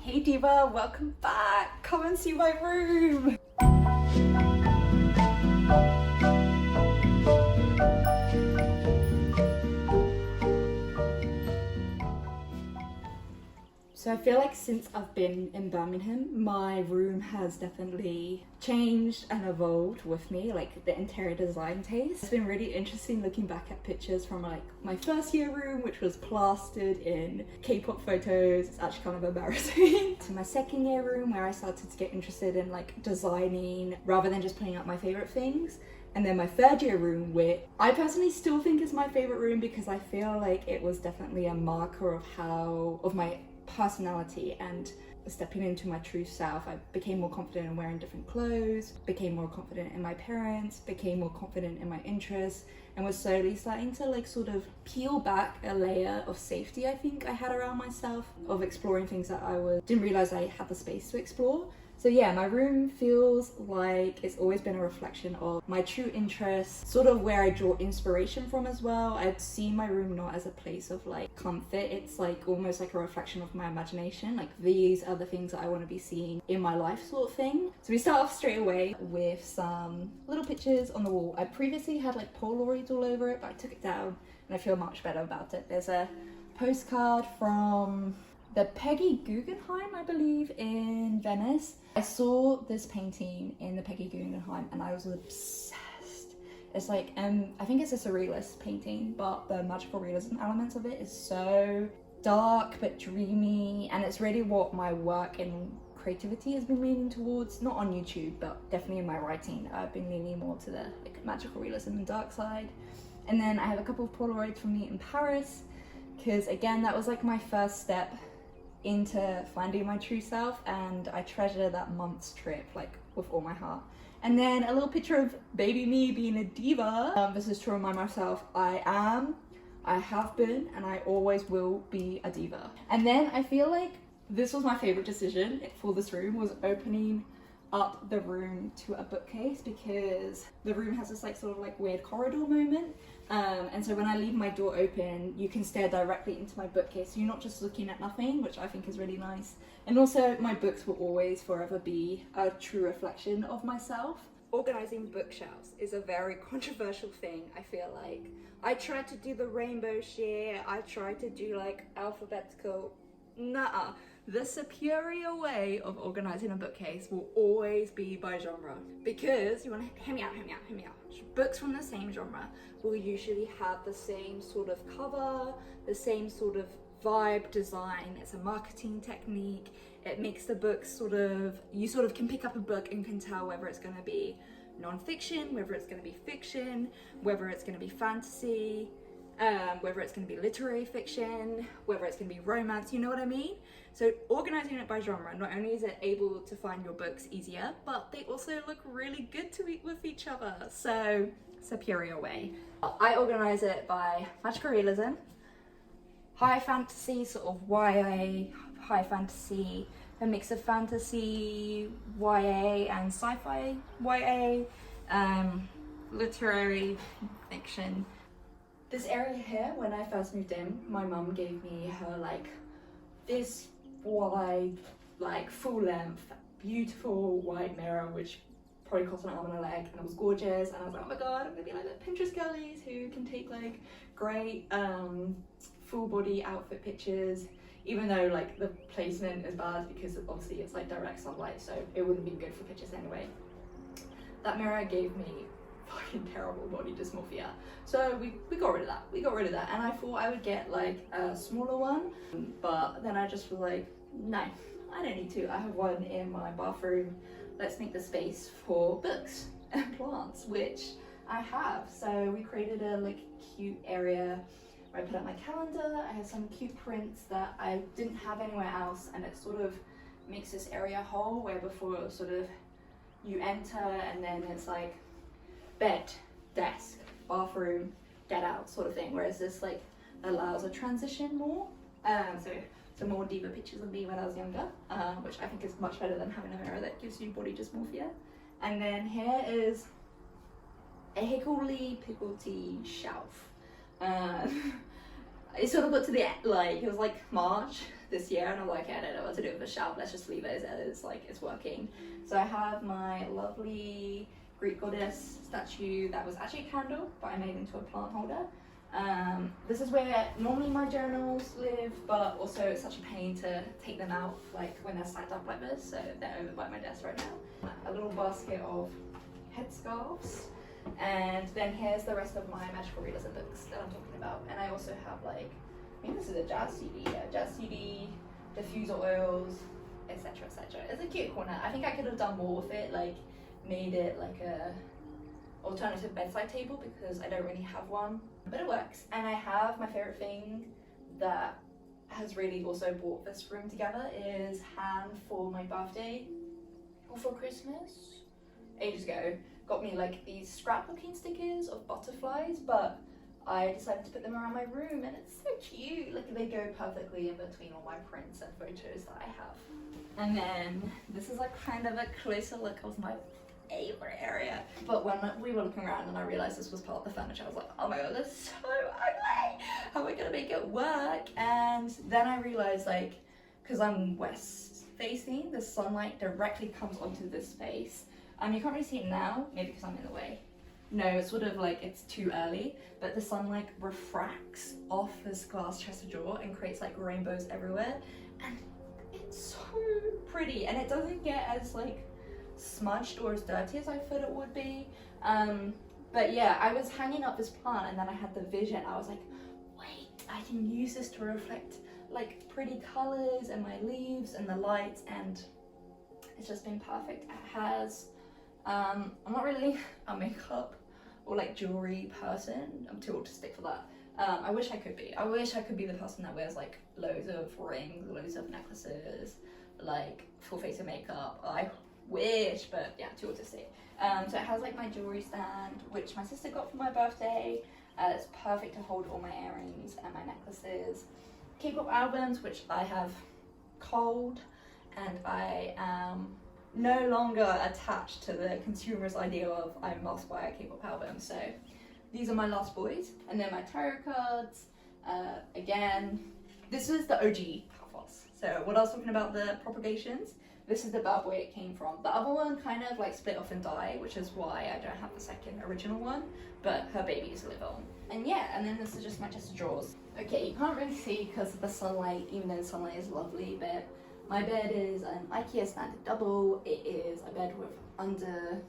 Hey Diva, welcome back! Come and see my room! So I feel like since I've been in Birmingham, my room has definitely changed and evolved with me, like the interior design taste. It's been really interesting looking back at pictures from like my first year room, which was plastered in K-pop photos. It's actually kind of embarrassing. To my second year room, where I started to get interested in like designing rather than just putting up my favorite things. And then my third year room, which I personally still think is my favorite room because I feel like it was definitely a marker of my personality and stepping into my true self. I became more confident in wearing different clothes, became more confident in my parents, became more confident in my interests, and was slowly starting to like sort of peel back a layer of safety I think I had around myself, of exploring things that didn't realize I had the space to explore. So yeah, my room feels like it's always been a reflection of my true interests, sort of where I draw inspiration from as well. I'd see my room not as a place of like comfort, it's like almost like a reflection of my imagination. Like these are the things that I want to be seeing in my life sort of thing. So we start off straight away with some little pictures on the wall. I previously had like Polaroids all over it, but I took it down and I feel much better about it. There's a postcard from the Peggy Guggenheim, I believe, in Venice. I saw this painting in the Peggy Guggenheim and I was obsessed. It's like, I think it's a surrealist painting, but the magical realism elements of it is so dark but dreamy, and it's really what my work and creativity has been leaning towards, not on YouTube, but definitely in my writing. I've been leaning more to the like, magical realism and dark side. And then I have a couple of Polaroids from me in Paris, because again, that was like my first step into finding my true self, and I treasure that month's trip like with all my heart. And then a little picture of baby me being a diva. This is to remind myself I have been, and I always will be a diva. And then I feel like this was my favorite decision for this room, was opening up the room to a bookcase, because the room has this like sort of like weird corridor moment. And so when I leave my door open, you can stare directly into my bookcase. So you're not just looking at nothing, which I think is really nice. And also my books will always forever be a true reflection of myself. Organizing bookshelves is a very controversial thing, I feel like. I tried to do the rainbow share, I tried to do like alphabetical, nah. The superior way of organizing a bookcase will always be by genre, because you want to hear me out. Books from the same genre will usually have the same sort of cover, the same sort of vibe, design. It's a marketing technique. It makes the book you sort of can pick up a book and can tell whether it's going to be non-fiction, whether it's going to be fiction, whether it's going to be fantasy, whether it's going to be literary fiction, whether it's going to be romance, you know what I mean? So organizing it by genre, not only is it able to find your books easier, but they also look really good to eat with each other. So, superior way. I organize it by magical realism, high fantasy, sort of YA, high fantasy, a mix of fantasy, YA and sci-fi YA, literary fiction. This area here, when I first moved in, my mum gave me her like this wide, like full length, beautiful white mirror, which probably cost an arm and a leg, and it was gorgeous. And I was like, oh my god, I'm gonna be like the Pinterest girlies who can take like great full body outfit pictures, even though like the placement is bad because obviously it's like direct sunlight, so it wouldn't be good for pictures anyway. That mirror gave me fucking terrible body dysmorphia, so we got rid of that. And I thought I would get like a smaller one, but then I just was like, no, I don't need to. I have one in my bathroom. Let's make the space for books and plants, which I have. So we created a like cute area where I put up my calendar. I have some cute prints that I didn't have anywhere else, and it sort of makes this area whole, where before it was sort of you enter and then it's like bed, desk, bathroom, get out sort of thing, whereas this like allows a transition more. So some more diva pictures of me when I was younger, which I think is much better than having a mirror that gives you body dysmorphia. And then here is a higgledy-piggledy shelf. it sort of got to the end, like it was like March this year, and I'm like, I don't know what to do with the shelf, let's just leave it as is, like it's working. So I have my lovely Greek goddess statue that was actually a candle, but I made into a plant holder. This is where normally my journals live, but also it's such a pain to take them out like when they're stacked up like this, so they're over by my desk right now. A little basket of headscarves, and then here's the rest of my magical readers and books that I'm talking about. And I also have like, I think this is a jazz CD, yeah, jazz CD, diffuser oils, etc, etc. It's a cute corner. I think I could have done more with it, like made it like a alternative bedside table, because I don't really have one, but it works. And I have my favorite thing that has really also brought this room together is Han, for my birthday or for Christmas ages ago, got me like these scrapbooking stickers of butterflies, but I decided to put them around my room, and it's so cute. Like they go perfectly in between all my prints and photos that I have. And then this is like kind of a closer look of my favorite area. But when we were looking around and I realized this was part of the furniture, I was like, oh my god, this is so ugly. How am I gonna make it work? And then I realized, like, because I'm west facing, the sunlight directly comes onto this space. You can't really see it now, maybe because I'm in the way. No, it's sort of like it's too early, but the sunlight refracts off this glass chest of drawer and creates like rainbows everywhere, and it's so pretty, and it doesn't get as like smudged or as dirty as I thought it would be. But yeah, I was hanging up this plant and then I had the vision. I was like, wait, I can use this to reflect like pretty colors and my leaves and the lights, and it's just been perfect. It has I'm not really a makeup or like jewelry person. I'm too autistic for that. I wish I could be. I wish I could be the person that wears like loads of rings, loads of necklaces, like full face of makeup. I wish, but yeah, too autistic. So it has like my jewelry stand, which my sister got for my birthday. It's perfect to hold all my earrings and my necklaces. K-pop albums, which I have culled, and I am no longer attached to the consumer's idea of I must buy a K-pop album. So these are my Lost Boys, and then my tarot cards. Again, this is the OG Paphos. So what I was talking about, the propagations, this is the bad boy it came from. The other one kind of like split off and died, which is why I don't have the second original one, but her babies live on. And yeah, and then this is just my chest of drawers. Okay, you can't really see because of the sunlight, even though the sunlight is lovely, but my bed is an IKEA standard double. It is a bed with under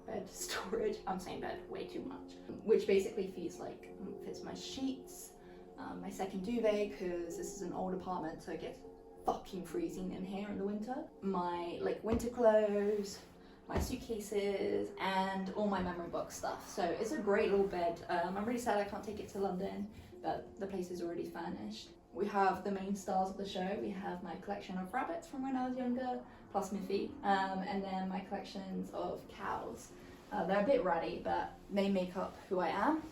bed storage. I'm saying bed way too much. Which basically fits my sheets, my second duvet, because this is an old apartment, so it gets fucking freezing in here in the winter. My like winter clothes, my suitcases, and all my memory box stuff. So it's a great little bed. I'm really sad I can't take it to London, but the place is already furnished. We have the main stars of the show. We have my collection of rabbits from when I was younger, plus Miffy, and then my collections of cows. They're a bit ratty, but they make up who I am.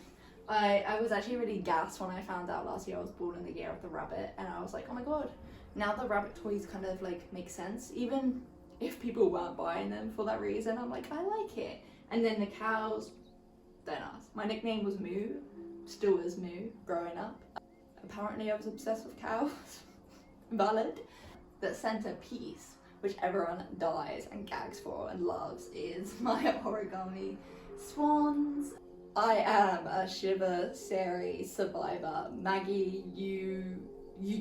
I was actually really gassed when I found out last year I was born in the year of the rabbit, and I was like, oh my god, now the rabbit toys kind of like make sense, even if people weren't buying them for that reason. I'm like, I like it. And then the cows, they're nice. My nickname was Moo, still is Moo, growing up. Apparently I was obsessed with cows. Valid. The centerpiece, which everyone dies and gags for and loves, is my origami swans. I am a Shiva series survivor. Maggie, you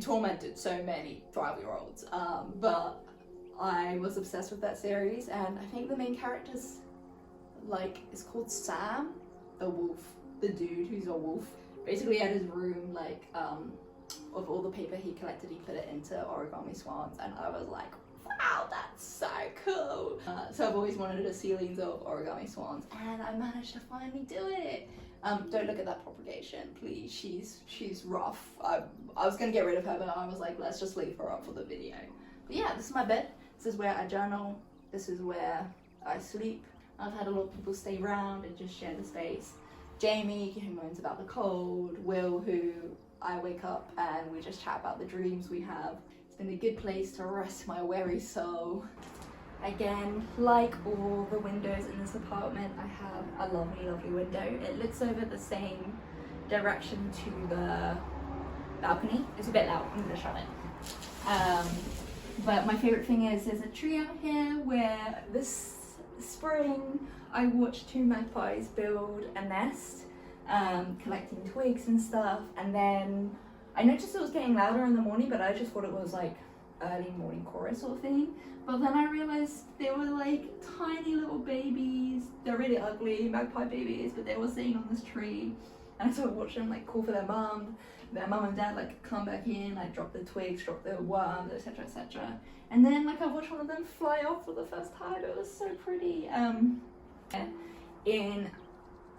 tormented so many 12-year-olds, but I was obsessed with that series, and I think the main character's like, is called Sam, the wolf, the dude who's a wolf. Basically at his room, like, of all the paper he collected, he put it into origami swans, and I was like, wow, that's so cool. So I've always wanted a ceilings of origami swans, and I managed to finally do it. Don't look at that propagation, please. She's rough. I was gonna get rid of her, but I was like, let's just leave her up for the video. But yeah, this is my bed. This is where I journal. This is where I sleep. I've had a lot of people stay around and just share the space. Jamie, who moans about the cold. Will, who I wake up and we just chat about the dreams we have. It's been a good place to rest my weary soul. Again, like all the windows in this apartment, I have a lovely, lovely window. It looks over the same direction to the balcony. It's a bit loud, I'm gonna shut it. But my favorite thing is there's a tree out here where this spring I watched 2 magpies build a nest, collecting twigs and stuff, and then I noticed it was getting louder in the morning, but I just thought it was like early morning chorus sort of thing. But then I realized they were like tiny little babies. They're really ugly magpie babies, but they were sitting on this tree, and I sort of watched them like call for their mum and dad like come back in, like drop the twigs, drop the worms, etc, etc. And then like I watched one of them fly off for the first time. It was so pretty. In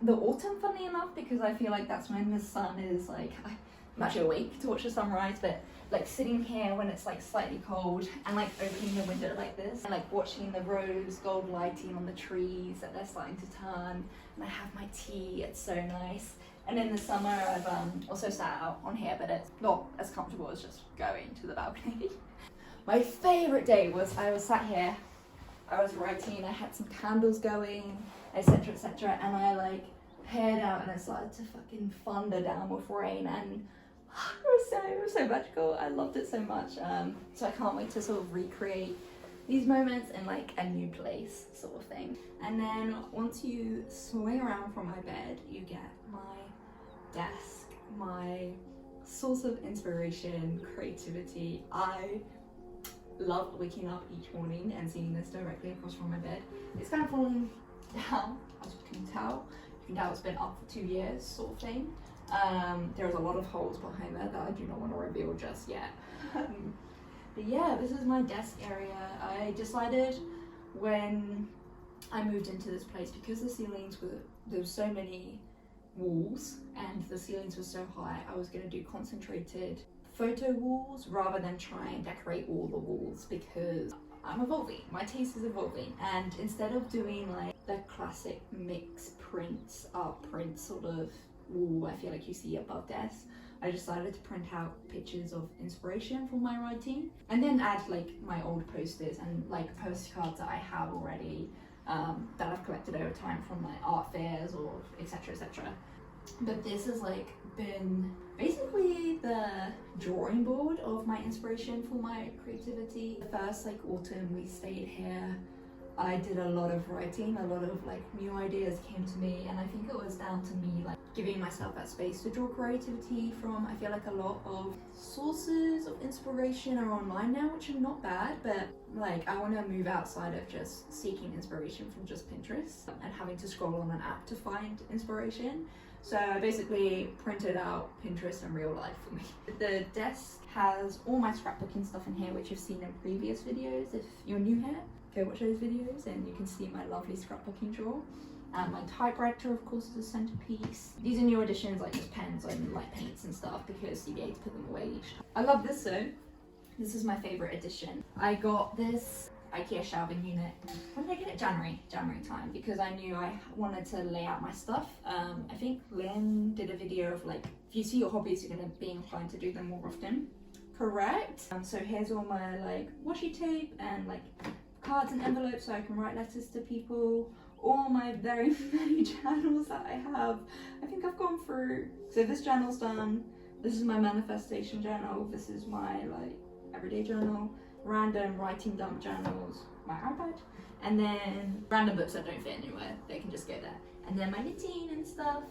the autumn, funny enough, because I feel like that's when the sun is like, I'm actually awake to watch the sunrise, but like sitting here when it's like slightly cold and like opening the window like this and like watching the rose gold lighting on the trees that they're starting to turn, and I have my tea, it's so nice. And in the summer I've also sat out on here, but it's not as comfortable as just going to the balcony. My favourite day was I was sat here, I was writing, I had some candles going, etc, etc, and I like head out and it started to fucking thunder down with rain, and it was so magical. I loved it so much. So I can't wait to sort of recreate these moments in like a new place sort of thing. And then once you swing around from my bed, you get my desk, my source of inspiration, creativity. I love waking up each morning and seeing this directly across from my bed. It's kind of falling down, as you can tell. You can tell it's been up for 2 years sort of thing. There's a lot of holes behind there that I do not want to reveal just yet. But yeah, this is my desk area. I decided when I moved into this place, because the ceilings there were so many walls and the ceilings were so high, I was going to do concentrated photo walls rather than try and decorate all the walls, because I'm evolving, my taste is evolving, and instead of doing like the classic mix prints, art print sort of wall I feel like you see above desks, I decided to print out pictures of inspiration for my writing, and then add like my old posters and like postcards that I have already that I've collected over time from like art fairs or etc, etc. But this has like been basically the drawing board of my inspiration for my creativity. The first like autumn we stayed here, I did a lot of writing, a lot of like new ideas came to me, and I think it was down to me like giving myself that space to draw creativity from. I feel like a lot of sources of inspiration are online now, which are not bad, but like I want to move outside of just seeking inspiration from just Pinterest and having to scroll on an app to find inspiration. So I basically printed out Pinterest in real life for me. The desk has all my scrapbooking stuff in here, which you've seen in previous videos. If you're new here, go watch those videos and you can see my lovely scrapbooking drawer. My typewriter, of course, is a centerpiece. These are new additions, like just pens and like paints and stuff, because CBA to put them away each time. I love this though. This is my favorite addition. I got this IKEA shelving unit. When did I get it? January time, because I knew I wanted to lay out my stuff. I think Lynn did a video of like, if you see your hobbies, you're gonna be inclined to do them more often. Correct. So here's all my like washi tape and like cards and envelopes so I can write letters to people. All my very many journals that I have. I think I've gone through, so this journal's done. This is my manifestation journal. This is my like everyday journal. Random writing dump journals, my iPad, and then random books that don't fit anywhere, they can just go there, and then my knitting and stuff.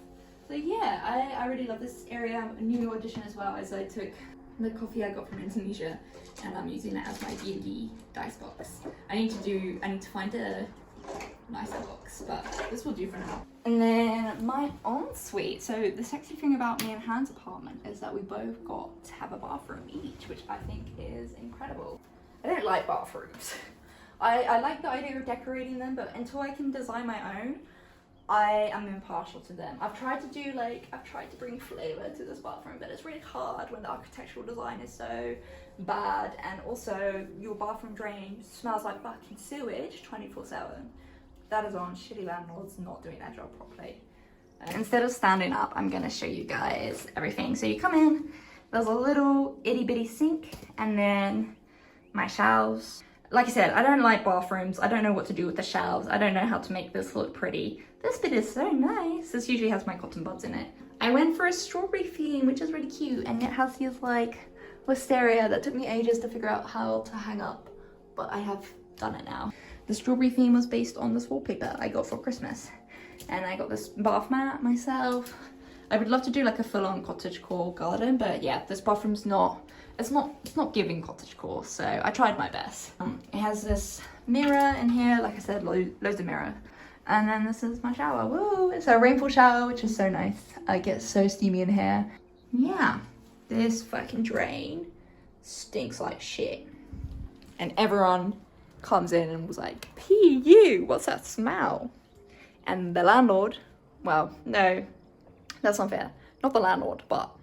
So yeah, I really love this area. A new addition as well is I took the coffee I got from Indonesia and I'm using it as my D&D dice box. I need to find a nicer box, but this will do for now. And then my ensuite. So the sexy thing about me and Han's apartment is that we both got to have a bathroom each, which I think is incredible. I don't like bathrooms. I like the idea of decorating them, but until I can design my own, I am impartial to them. I've tried to bring flavor to this bathroom, but it's really hard when the architectural design is so bad, and also your bathroom drain smells like fucking sewage 24/7. That is on shitty landlords not doing their job properly. Instead of standing up, I'm gonna show you guys everything. So you come in, there's a little itty bitty sink, and then my shelves. Like I said, I don't like bathrooms. I don't know what to do with the shelves. I don't know how to make this look pretty. This bit is so nice. This usually has my cotton buds in it. I went for a strawberry theme, which is really cute, and it has these like wisteria that took me ages to figure out how to hang up, but I have done it now. The strawberry theme was based on this wallpaper I got for Christmas, and I got this bath mat myself. I would love to do like a full-on cottagecore garden, but yeah, this bathroom's it's not giving cottagecore, so I tried my best. It has this mirror in here, like I said, loads of mirror. And then this is my shower. Woo! It's a rainfall shower, which is so nice. I get so steamy in here. Yeah, this fucking drain stinks like shit. And everyone comes in and was like, "P.U., what's that smell?" And the landlord, well, no, that's not fair. Not the landlord, but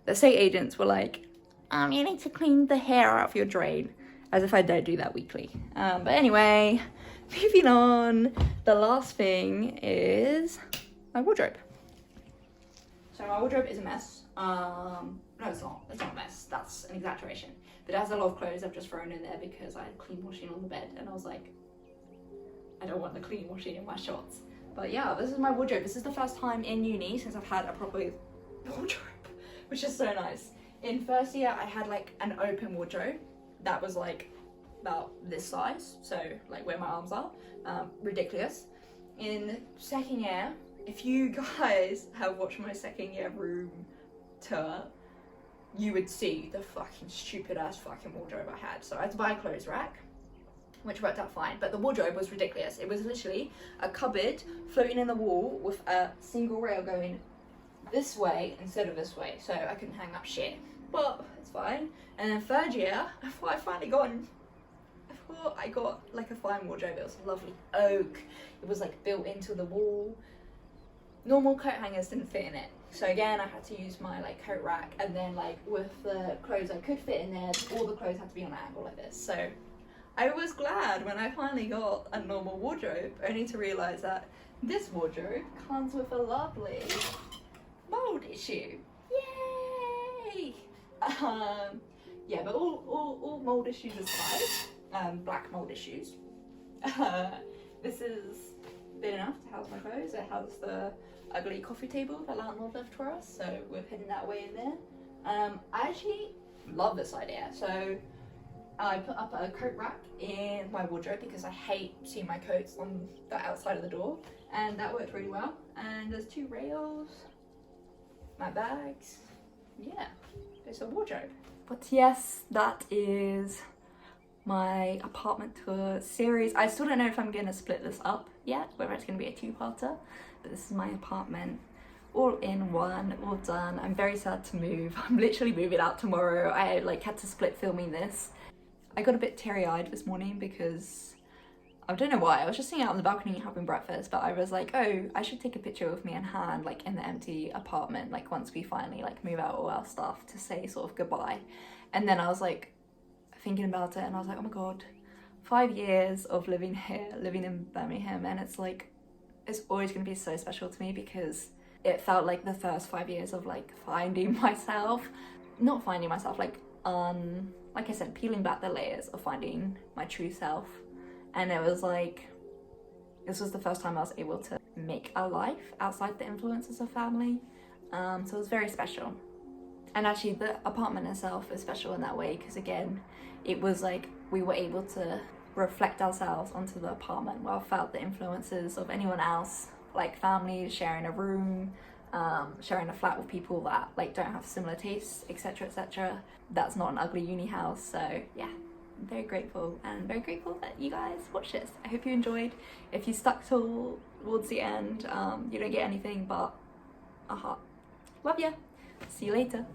the estate agents were like, you need to clean the hair out of your drain. As if I don't do that weekly. But anyway, moving on. The last thing is my wardrobe. So my wardrobe is a mess. No, it's not. It's not a mess. That's an exaggeration. But it has a lot of clothes I've just thrown in there because I had clean washing on the bed, and I was like, I don't want the clean washing in my shots. But yeah, this is my wardrobe. This is the first time in uni since I've had a proper wardrobe, which is so nice. In first year, I had like an open wardrobe that was like about this size, so like where my arms are, ridiculous. In second year, if you guys have watched my second year room tour, you would see the fucking stupid ass fucking wardrobe I had. So I had to buy a clothes rack, which worked out fine, but the wardrobe was ridiculous. It was literally a cupboard floating in the wall with a single rail going this way instead of this way, so I couldn't hang up shit, but it's fine. And then third year, I thought I got like a fine wardrobe. It was lovely oak. It was like built into the wall. Normal coat hangers didn't fit in it, so again I had to use my like coat rack, and then like with the clothes I could fit in there, all the clothes had to be on an angle like this. So I was glad when I finally got a normal wardrobe, only to realise that this wardrobe comes with a lovely mold issue. Yay! Yeah, but all mold issues aside, black mold issues. This is big enough to house my clothes. It has the ugly coffee table that landlord left for us, so we're heading that way in there. I actually love this idea. So I put up a coat rack in my wardrobe because I hate seeing my coats on the outside of the door, and that worked really well. And there's 2 rails, my bags, yeah, it's a wardrobe. But yes, that is my apartment tour series. I still don't know if I'm gonna split this up yet, whether it's gonna be a 2-parter, but this is my apartment, all in one, all done. I'm very sad to move. I'm literally moving out tomorrow. I like had to split filming this. I got a bit teary-eyed this morning because I don't know why. I was just sitting out on the balcony having breakfast, but I was like, oh, I should take a picture of me and Han like in the empty apartment, like once we finally like move out all our stuff, to say sort of goodbye. And then I was like thinking about it, and I was like, oh my god, 5 years of living here, living in Birmingham, and it's like, it's always gonna be so special to me because it felt like the first 5 years of like finding myself, not finding myself, like I said, peeling back the layers of finding my true self. And it was like, this was the first time I was able to make a life outside the influences of family. So it was very special. And actually the apartment itself is special in that way because again, it was like we were able to reflect ourselves onto the apartment without the influences of anyone else, like family, sharing a room, sharing a flat with people that like don't have similar tastes, etc, etc. That's not an ugly uni house. So yeah, I'm very grateful, and very grateful that you guys watched this. I hope you enjoyed. If you stuck towards the end, you don't get anything but a heart. Love ya. See you later.